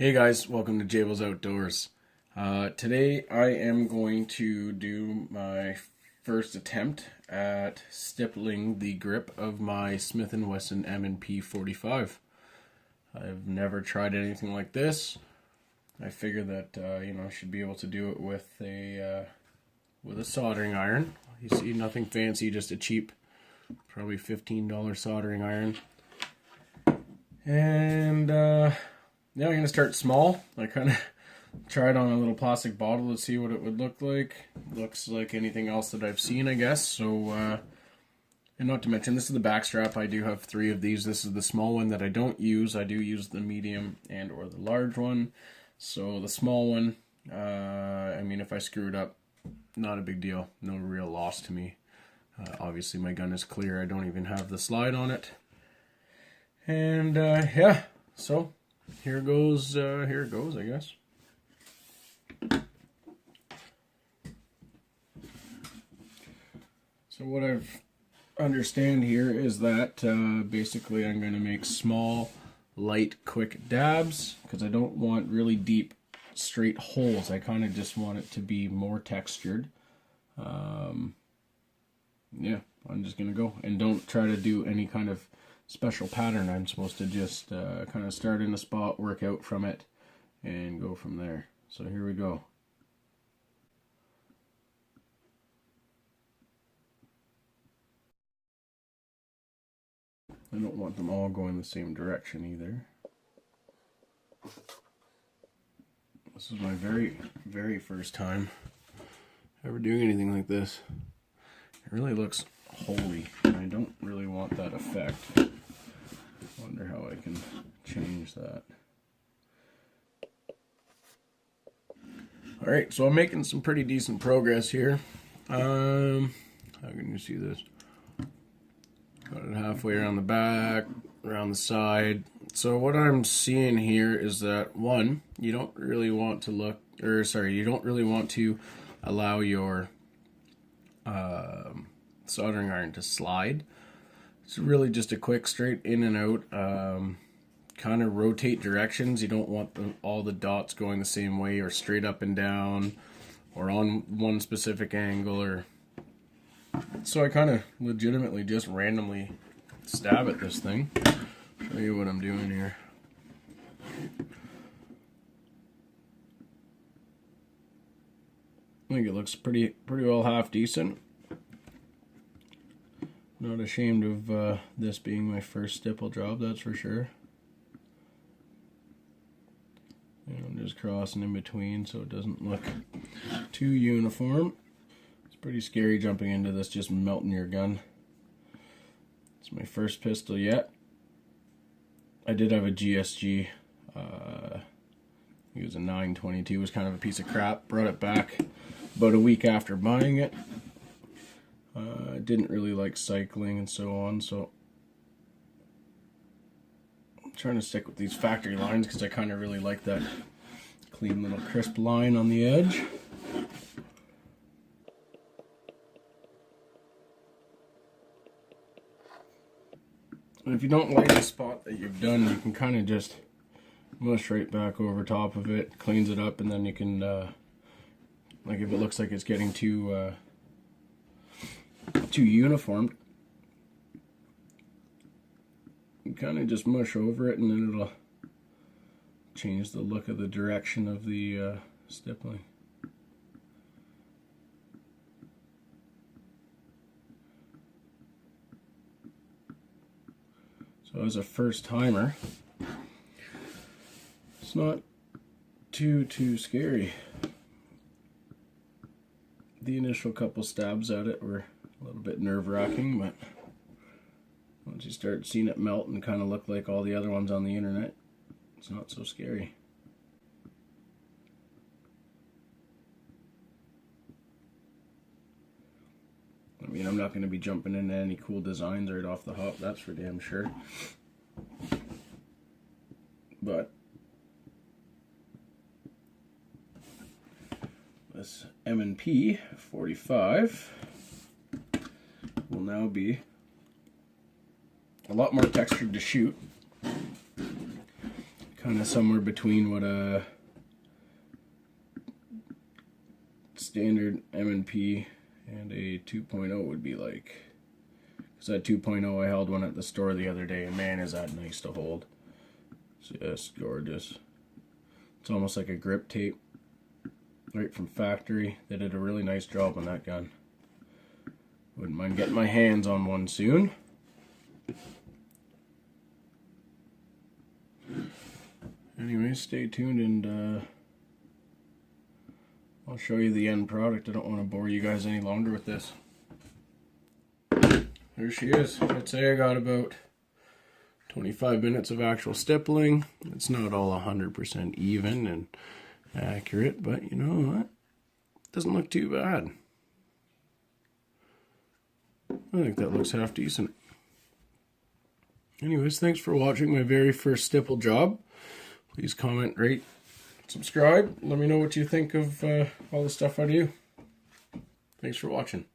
Hey guys, welcome to Jables Outdoors. Today I am going to do my first attempt at stippling the grip of my Smith&Wesson M&P 45. I've never tried anything like this. I figure that I should be able to do it with a soldering iron. You see, nothing fancy, just a cheap, probably $15 soldering iron. And yeah, I'm going to start small. I kind of tried on a little plastic bottle to see what it would look like. Looks like anything else that I've seen, I guess. So, and not to mention, this is the back strap. I do have 3 of these. This is the small one that I don't use. I do use the medium and or the large one. So the small one, I mean, if I screw it up, not a big deal. No real loss to me. Obviously, my gun is clear. I don't even have the slide on it. And yeah, so here goes, I guess. So what I've understand here is that basically I'm going to make small, light, quick dabs because I don't want really deep, straight holes. I kind of just want it to be more textured. Yeah, I'm just going to go and don't try to do any kind of special pattern. I'm supposed to just kind of start in a spot, work out from it, and go from there. So here we go. I don't want them all going the same direction either. This is my very first time ever doing anything like this. It really looks holy, and I don't really want that effect. Wonder how I can change that. Alright, so I'm making some pretty decent progress here. How can you see this? Got it halfway around the back, around the side. So what I'm seeing here is that, one, you don't really want to you don't really want to allow your soldering iron to slide. It's really just a quick straight in and out. Kind of rotate directions. You don't want all the dots going the same way or straight up and down or on one specific angle. Or so I kind of legitimately just randomly stab at this thing. Show you what I'm doing here. I think it looks pretty well half decent. Not ashamed of this being my first stipple job, that's for sure. And I'm just crossing in between so it doesn't look too uniform. It's pretty scary jumping into this, just melting your gun. It's my first pistol yet. I did have a GSG. It was a 922. It was kind of a piece of crap. Brought it back about a week after buying it. Didn't really like cycling and so on, so I'm trying to stick with these factory lines because I kind of really like that clean little crisp line on the edge. And if you don't like the spot that you've done, you can kind of just mush right back over top of it, cleans it up, and then you can, like if it looks like it's getting too uniform, you kind of just mush over it and then it'll change the look of the direction of the stippling. So as a first timer, it's not too scary. The initial couple stabs at it were a little bit nerve-wracking, but once you start seeing it melt and kind of look like all the other ones on the internet, it's not so scary. I mean, I'm not going to be jumping into any cool designs right off the hop, that's for damn sure. But this M&P 45 will now be a lot more textured to shoot. kind of somewhere between what a standard M&P and a 2.0 would be like. Because that 2.0, I held one at the store the other day, and man, is that nice to hold. It's just gorgeous. It's almost like a grip tape right from factory. They did a really nice job on that gun. Wouldn't mind getting my hands on one soon. Anyway, stay tuned and I'll show you the end product. I don't want to bore you guys any longer with this. There she is. I'd say I got about 25 minutes of actual stippling. It's not all 100% even and accurate, but you know what? It doesn't look too bad. I think that looks half decent. Anyways, thanks for watching my very first stipple job. Please comment, rate, subscribe. Let me know what you think of all the stuff I do. Thanks for watching.